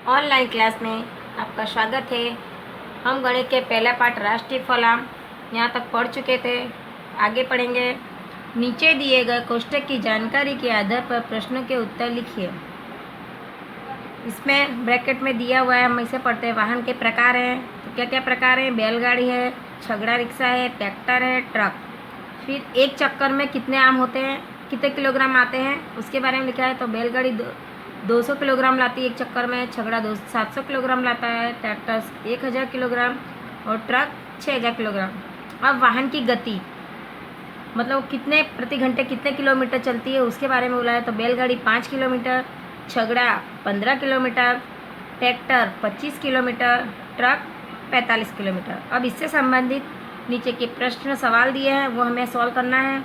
Online class में आपका स्वागत है। हम गणित के पहला पाठ राष्ट्रीय फलाम यहाँ तक पढ़ चुके थे। आगे पढ़ेंगे। नीचे दिए गए कोष्ठक की जानकारी के आधार पर प्रश्नों के उत्तर लिखिए। इसमें ब्रैकेट में दिया हुआ है, हम इसे पढ़ते हैं। वाहन के प्रकार हैं, तो क्या क्या प्रकार हैं? बैलगाड़ी है, छगड़ा रिक्शा है, ट्रैक्टर है, ट्रक। फिर एक चक्कर में कितने आम होते हैं, कितने किलोग्राम आते हैं, उसके बारे में लिखा है। तो बैलगाड़ी 200 किलोग्राम लाती है एक चक्कर में, छगड़ा 700 किलोग्राम लाता है, ट्रैक्टर 1000 किलोग्राम और ट्रक 6000 किलोग्राम। अब वाहन की गति मतलब कितने प्रति घंटे कितने किलोमीटर चलती है उसके बारे में बोला है। तो बैलगाड़ी 5 किलोमीटर, छगड़ा 15 kilometre, tractor 25 kilometre, truck 45 kilometre. अब इससे संबंधित नीचे के प्रश्न सवाल दिए हैं, वो हमें सॉल्व करना है।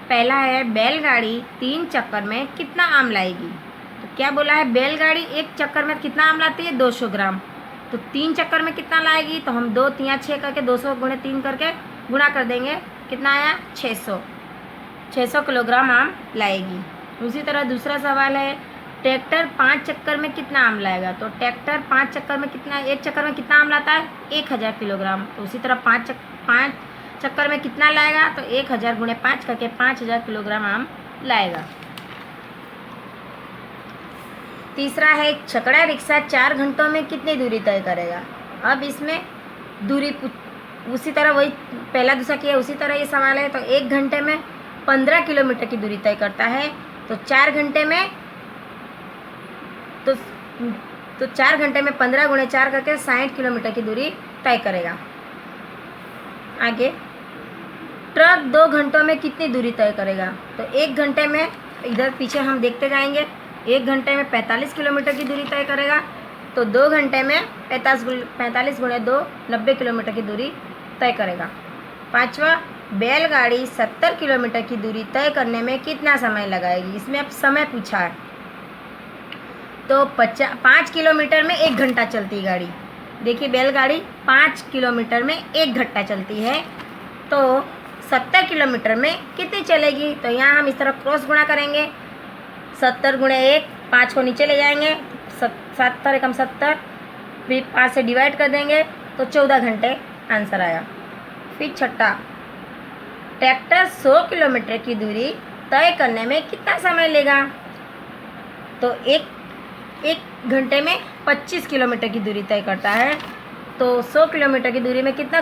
पहला है, बैलगाड़ी 3 चक्कर में कितना आम लाएगी? तो क्या बोला है, बैलगाड़ी एक चक्कर में कितना आम लाती है? 200 ग्राम। तो 3 चक्कर में कितना लाएगी? तो हम 2 3 6 करके 200 गुणे 3 करके गुणा कर देंगे। कितना आया? 600 किलोग्राम आम लाएगी। उसी तरह दूसरा सवाल है, ट्रैक्टर 5 चक्कर में कितना आम लाएगा? तो ट्रैक्टर 5 चक्कर में कितना, एक चक्कर में कितना आम लाता है? 1000 किलोग्राम। तो उसी तरह 5 चक्कर में कितना लाएगा? तो 1000 गुणे 5 करके 5000 किलोग्राम आम लाएगा। तीसरा है, छकड़ा रिक्शा 4 घंटों में कितनी दूरी तय करेगा? अब इसमें दूरी उसी तरह वही पहला दूसरा किया, उसी तरह ये सवाल है। तो 1 घंटे में 15 किलोमीटर की दूरी तय करता है। तो 4 घंटे में तो 4 घंटे में 15 गुणे 4 करके 60 किलोमीटर की दूरी तय करेगा। आगे, ट्रक 2 घंटों में कितनी दूरी तय करेगा? तो 1 घंटे में, इधर पीछे हम देखते जाएंगे, 1 घंटे में 45 किलोमीटर की दूरी तय करेगा। तो 2 घंटे में 45 गुणे 2 90 किलोमीटर की दूरी तय करेगा। पांचवा, बैलगाड़ी 70 किलोमीटर की दूरी तय करने में कितना समय लगाएगी? इसमें अब समय पूछा है। तो 5 किलोमीटर में 1 घंटा चलती है गाड़ी। देखिए, बैलगाड़ी 5 किलोमीटर में 1 घंटा चलती है, तो 70 किलोमीटर में कितनी चलेगी? तो यहाँ हम इस तरह क्रॉस गुणा करेंगे। 70 गुणे 1, 5 को नीचे ले जाएंगे, 70 एकम 70, फिर 5 से डिवाइड कर देंगे तो 14 घंटे आंसर आया। फिर छठा, ट्रैक्टर 100 किलोमीटर की दूरी तय करने में कितना समय लेगा? तो एक घंटे में 25 किलोमीटर की दूरी तय करता है। तो 100 किलोमीटर की दूरी में कितना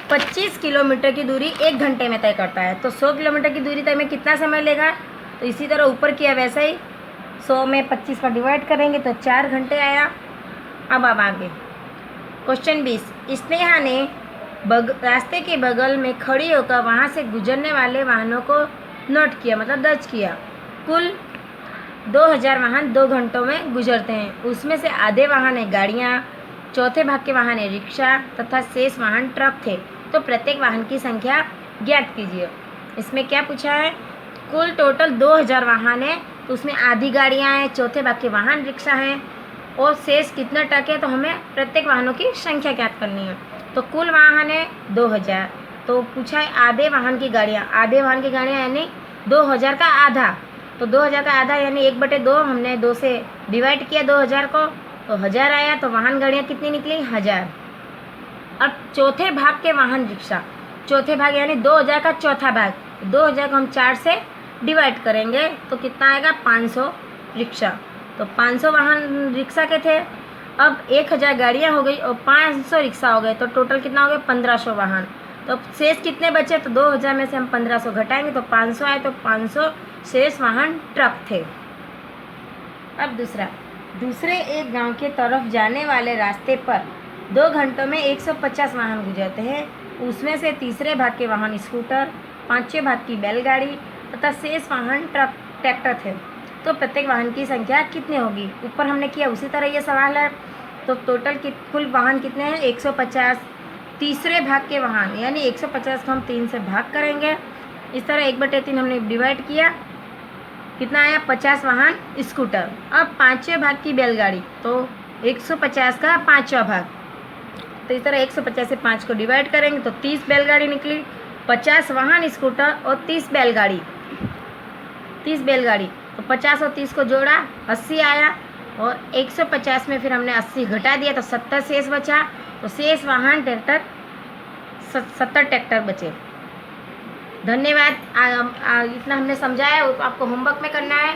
25 किलोमीटर की दूरी 1 घंटे में तय करता है। तो 100 किलोमीटर की दूरी तय में कितना समय लेगा? तो इसी तरह ऊपर किया वैसा ही, 100 में 25 का डिवाइड करेंगे तो 4 घंटे आया। अब आगे क्वेश्चन 20, स्नेहा ने रास्ते के बगल में खड़ी होकर वहाँ से गुजरने वाले वाहनों को नोट किया, मतलब दर्ज किया। कुल 2000 वाहन 2 घंटों में गुजरते हैं। उसमें से आधे वाहन है गाड़ियाँ, चौथे भाग के वाहन है रिक्शा तथा शेष वाहन ट्रक थे। तो प्रत्येक वाहन की संख्या ज्ञात कीजिए। इसमें क्या पूछा है? कुल टोटल 2000 वाहन है, तो उसमें आधी गाड़ियाँ हैं, चौथे भाग के वाहन रिक्शा हैं और शेष कितना ट्रक है। तो हमें प्रत्येक वाहनों की संख्या ज्ञात करनी है। तो कुल वाहन है 2000, तो पूछा है आधे वाहन की गाड़ियाँ। आधे वाहन की गाड़ियाँ यानी 2000 का आधा। तो 2000 का आधा यानी 1/2, हमने 2 से डिवाइड किया 2000 को, तो 1000 आया। तो वाहन गाड़ियाँ कितनी निकली? 1000। अब चौथे भाग के वाहन रिक्शा, चौथे भाग यानी 2000 का चौथा भाग, 2000 को हम 4 से डिवाइड करेंगे तो कितना आएगा? 500 रिक्शा। तो 500 वाहन रिक्शा के थे। अब 1000 गाड़ियाँ हो गई और 500 रिक्शा हो गए, तो टोटल कितना हो गया? 1500 वाहन। तो शेष कितने बचे? तो 2000 में से हम 1500 घटाएंगे तो 500 आए, तो 500 शेष वाहन ट्रक थे। अब दूसरे एक गांव के तरफ जाने वाले रास्ते पर 2 घंटों में 150 वाहन गुजरते हैं। उसमें से तीसरे भाग के वाहन स्कूटर, पांचवें भाग की बैलगाड़ी तथा शेष वाहन ट्रैक्टर थे। तो प्रत्येक वाहन की संख्या कितनी होगी? ऊपर हमने किया उसी तरह ये सवाल है। तो टोटल कुल वाहन कितने हैं? 150। तीसरे भाग के वाहन यानी 150 को हम 3 से भाग करेंगे। इस तरह 1/3 हमने डिवाइड किया, कितना आया? 50 वाहन स्कूटर। अब 5वें भाग की बैलगाड़ी, तो 150 का 5वां भाग, तो इस तरह 150 से 5 को डिवाइड करेंगे तो 30 बैलगाड़ी निकली। 50 वाहन स्कूटर और 30 बैलगाड़ी। तो 50 और 30 को जोड़ा 80 आया, और 150 में फिर हमने 80 घटा दिया तो 70 शेष बचा। तो शेष वाहन ट्रैक्टर 70 ट्रैक्टर बचे। धन्यवाद। इतना हमने समझाया, आपको होमवर्क में करना है।